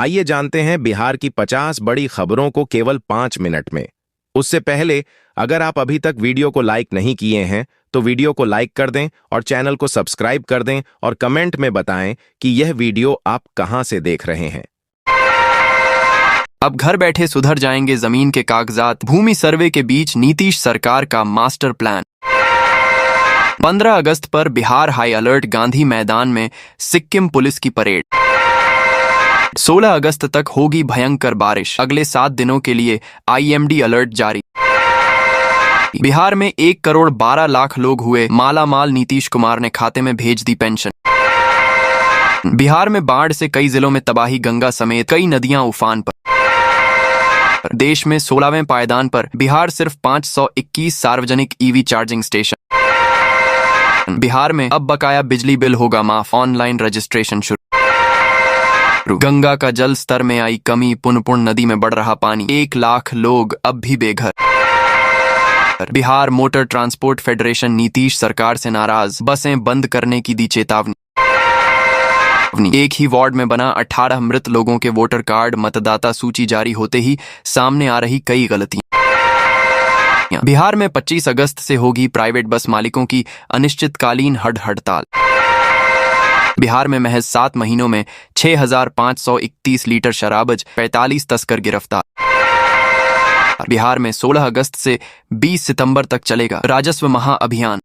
आइए जानते हैं बिहार की 50 बड़ी खबरों को केवल 5 मिनट में। उससे पहले अगर आप अभी तक वीडियो को लाइक नहीं किए हैं तो वीडियो को लाइक कर दें और चैनल को सब्सक्राइब कर दें और कमेंट में बताएं कि यह वीडियो आप कहां से देख रहे हैं। अब घर बैठे सुधर जाएंगे जमीन के कागजात, भूमि सर्वे के बीच नीतीश सरकार का मास्टर प्लान। 15 अगस्त पर बिहार हाई अलर्ट, गांधी मैदान में सिक्किम पुलिस की परेड। 16 अगस्त तक होगी भयंकर बारिश, अगले 7 दिनों के लिए IMD अलर्ट जारी। बिहार में 1 करोड़ 12 लाख लोग हुए मालामाल, नीतीश कुमार ने खाते में भेज दी पेंशन। बिहार में बाढ़ से कई जिलों में तबाही, गंगा समेत कई नदियां उफान पर। देश में 16वें पायदान पर बिहार सिर्फ 521 सार्वजनिक EV चार्जिंग स्टेशन। बिहार में अब बकाया बिजली बिल होगा माफ, ऑनलाइन रजिस्ट्रेशन शुरू। गंगा का जल स्तर में आई कमी, पुनपुन नदी में बढ़ रहा पानी, 1 लाख लोग अब भी बेघर। Bihar motor transport federation Nitish सरकार से नाराज, बसें बंद करने की दी चेतावनी। एक ही वार्ड में बना 18 मृत लोगों के वोटर कार्ड, मतदाता सूची जारी होते ही सामने आ रही कई गलतियां। बिहार में 25 अगस्त से होगी प्राइवेट बस मालिकों की अनिश्चितकालीन हड़ताल। बिहार में महज 7 महीनों में 6,531 लीटर शराबज, 45 तस्कर गिरफ्तार। बिहार में 16 अगस्त से 20 सितंबर तक चलेगा राजस्व महाअभियान।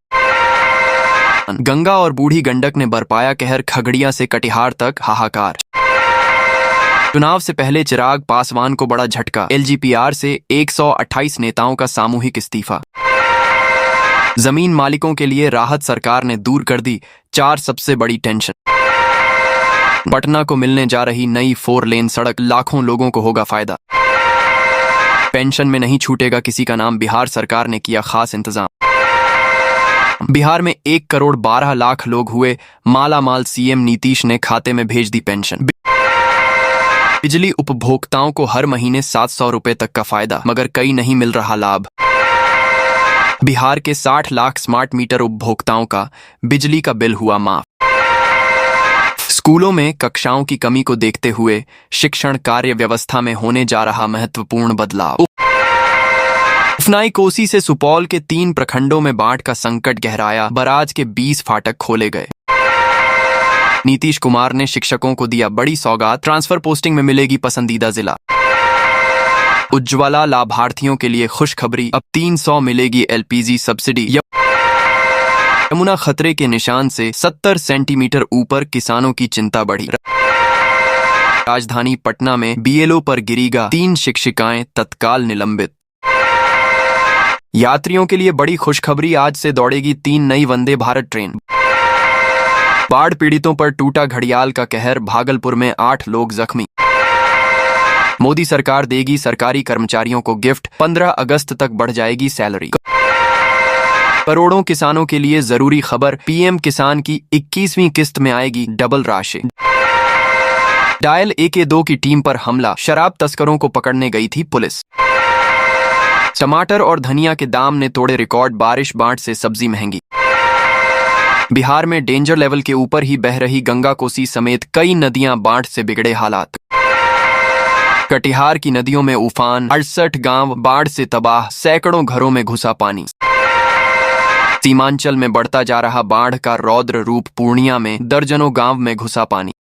गंगा और बूढ़ी गंडक ने बरपाया कहर, खगड़िया से कटिहार तक हाहाकार। चुनाव से पहले चिराग पासवान को बड़ा झटका, LGPR से 128 नेताओं का सामूहिक इस्तीफा। जमीन मालिकों के लिए राहत, सरकार ने दूर कर दी 4 सबसे बड़ी टेंशन। पटना को मिलने जा रही नई 4 लेन सड़क, लाखों लोगों को होगा फायदा। पेंशन में नहीं छूटेगा किसी का नाम, बिहार सरकार ने किया खास इंतजाम। बिहार में 1 करोड़ 12 लाख लोग हुए मालामाल, CM नीतीश ने खाते में भेज दी पेंशन। बिजली उपभोक्ताओं को हर महीने 700 रुपए तक का फायदा, मगर कई नहीं मिल रहा लाभ। बिहार के 60 लाख स्मार्ट मीटर उपभोक्ताओं का बिजली का बिल हुआ माफ। स्कूलों में कक्षाओं की कमी को देखते हुए शिक्षण कार्य व्यवस्था में होने जा रहा महत्वपूर्ण बदलाव। उफनाई कोसी से सुपौल के 3 प्रखंडों में बाढ़ का संकट गहराया, बराज के 20 फाटक खोले गए। नीतीश कुमार ने शिक्षकों को दिया बड़ी सौगात, ट्रांसफर पोस्टिंग में मिलेगी पसंदीदा जिला। उज्ज्वला लाभार्थियों के लिए खुशखबरी, अब 300 मिलेगी LPG सब्सिडी। यमुना खतरे के निशान से 70 सेंटीमीटर ऊपर, किसानों की चिंता बढ़ी। राजधानी पटना में BLO पर गिरीगा, 3 शिक्षिकाएं तत्काल निलंबित। यात्रियों के लिए बड़ी खुशखबरी, आज से दौड़ेगी 3 नई वंदे भारत ट्रेन। बाढ़ पीड़ितों पर टूटा घड़ियाल का कहर, भागलपुर में 8 लोग जख्मी। मोदी सरकार देगी सरकारी कर्मचारियों को गिफ्ट, 15 अगस्त तक बढ़ जाएगी सैलरी। करोड़ों किसानों के लिए जरूरी खबर, PM किसान की 21वीं किस्त में आएगी डबल राशि। डायल AK2 की टीम पर हमला, शराब तस्करों को पकड़ने गई थी पुलिस। टमाटर और धनिया के दाम ने तोड़े रिकॉर्ड, बारिश बाढ़ से सब्जी महंगी। बिहार में डेंजर लेवल के ऊपर ही बह रही गंगा, कोसी समेत कई नदियां, बाढ़ से बिगड़े हालात। कटिहार की नदियों में उफान, 68 गांव बाढ़ से तबाह, सैकड़ों घरों में घुसा पानी। सीमांचल में बढ़ता जा रहा बाढ़ का रौद्र रूप, पूर्णिया में दर्जनों गांव में घुसा पानी।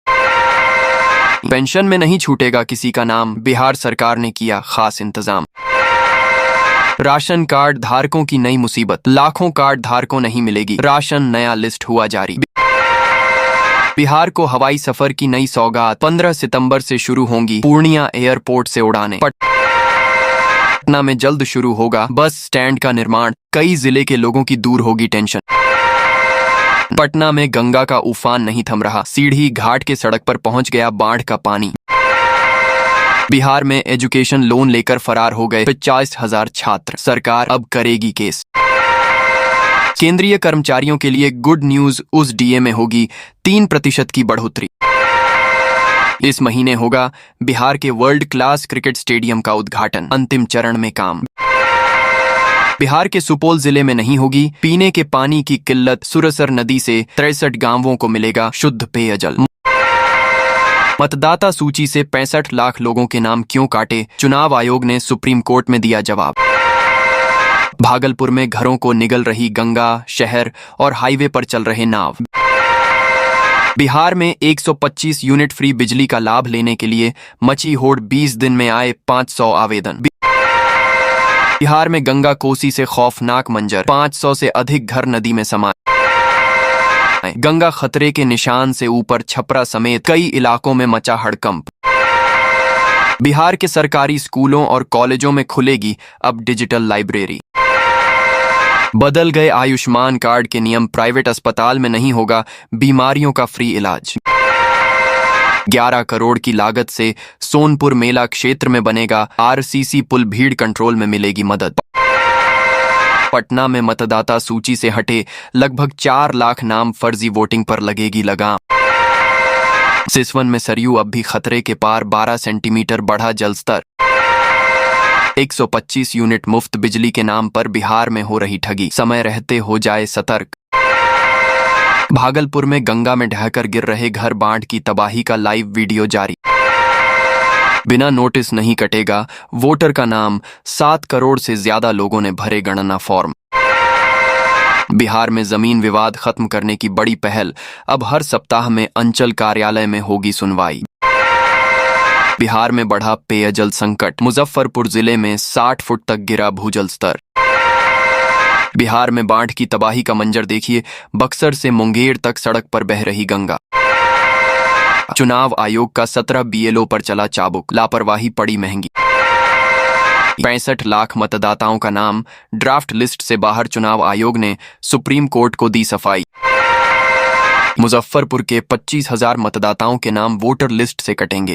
पेंशन में नहीं छूटेगा किसी का नाम, बिहार सरकार ने किया खास इंतजाम। राशन कार्ड धारकों की नई मुसीबत, लाखों कार्ड धारकों नहीं मिलेगी राशन, नया लिस्ट हुआ जारी। बिहार को हवाई सफर की नई सौगात, 15 सितंबर से शुरू होंगी पूर्णिया एयरपोर्ट से उड़ानें। पटना में जल्द शुरू होगा बस स्टैंड का निर्माण, कई जिले के लोगों की दूर होगी टेंशन। पटना में गंगा का उफान नहीं थम रहा, सीढ़ी घाट के सड़क पर पहुंच गया बाढ़ का पानी। बिहार में एजुकेशन लोन लेकर फरार हो गए 50,000 छात्र, सरकार अब करेगी केस। केंद्रीय कर्मचारियों के लिए गुड न्यूज, उस DA में होगी 3% की बढ़ोतरी। इस महीने होगा बिहार के वर्ल्ड क्लास क्रिकेट स्टेडियम का उद्घाटन, अंतिम चरण में काम। बिहार के सुपौल जिले में नहीं होगी पीने के पानी की किल्लत, सुरसर नदी से 63 गांवों को मिलेगा शुद्ध पेयजल। मतदाता सूची से 65 लाख लोगों के नाम क्यों काटे? चुनाव आयोग ने सुप्रीम कोर्ट में दिया जवाब। भागलपुर में घरों को निगल रही गंगा, शहर और हाईवे पर चल रहे नाव। बिहार में 125 यूनिट फ्री बिजली का लाभ लेने के लिए मची होड़, 20 दिन में आए 500 आवेदन। बिहार में गंगा कोसी से खौफनाक मंजर, 500 से अधिक घर नदी में समाये। गंगा खतरे के निशान से ऊपर, छपरा समेत कई इलाकों में मचा हड़कंप। बिहार के सरकारी स्कूलों और कॉलेजों में खुलेगी अब डिजिटल लाइब्रेरी। बदल गए आयुष्मान कार्ड के नियम, प्राइवेट अस्पताल में नहीं होगा बीमारियों का फ्री इलाज। 11 करोड़ की लागत से सोनपुर मेला क्षेत्र में बनेगा आरसीसी पुल, भीड़ कंट्रोल में मिलेगी मदद। पटना में मतदाता सूची से हटे लगभग 4 लाख नाम, फर्जी वोटिंग पर लगेगी लगाम। सिसवन में सरयू अब भी खतरे के पार, 12 सेंटीमीटर बढ़ा जलस्तर। 125 यूनिट मुफ्त बिजली के नाम पर बिहार में हो रही ठगी, समय रहते हो जाए सतर्क। भागलपुर में गंगा में ढहकर गिर रहे घर, बाढ़ की तबाही का लाइव वीडियो जारी। बिना नोटिस नहीं कटेगा वोटर का नाम, 7 करोड़ से ज्यादा लोगों ने भरे गणना फॉर्म। बिहार में जमीन विवाद खत्म करने की बड़ी पहल, अब हर सप्ताह में अंचल कार्यालय में होगी सुनवाई। बिहार में बढ़ा पेयजल संकट, मुजफ्फरपुर जिले में 60 फुट तक गिरा भूजल स्तर। बिहार में बाढ़ की तबाही का मंजर देखिए, बक्सर से मुंगेर तक सड़क पर बह रही गंगा। चुनाव आयोग का 17 बीएलओ पर चला चाबुक, लापरवाही पड़ी महंगी। 65 लाख मतदाताओं का नाम ड्राफ्ट लिस्ट से बाहर, चुनाव आयोग ने सुप्रीम कोर्ट को दी सफाई। मुजफ्फरपुर के 25,000 मतदाताओं के नाम वोटर लिस्ट से कटेंगे।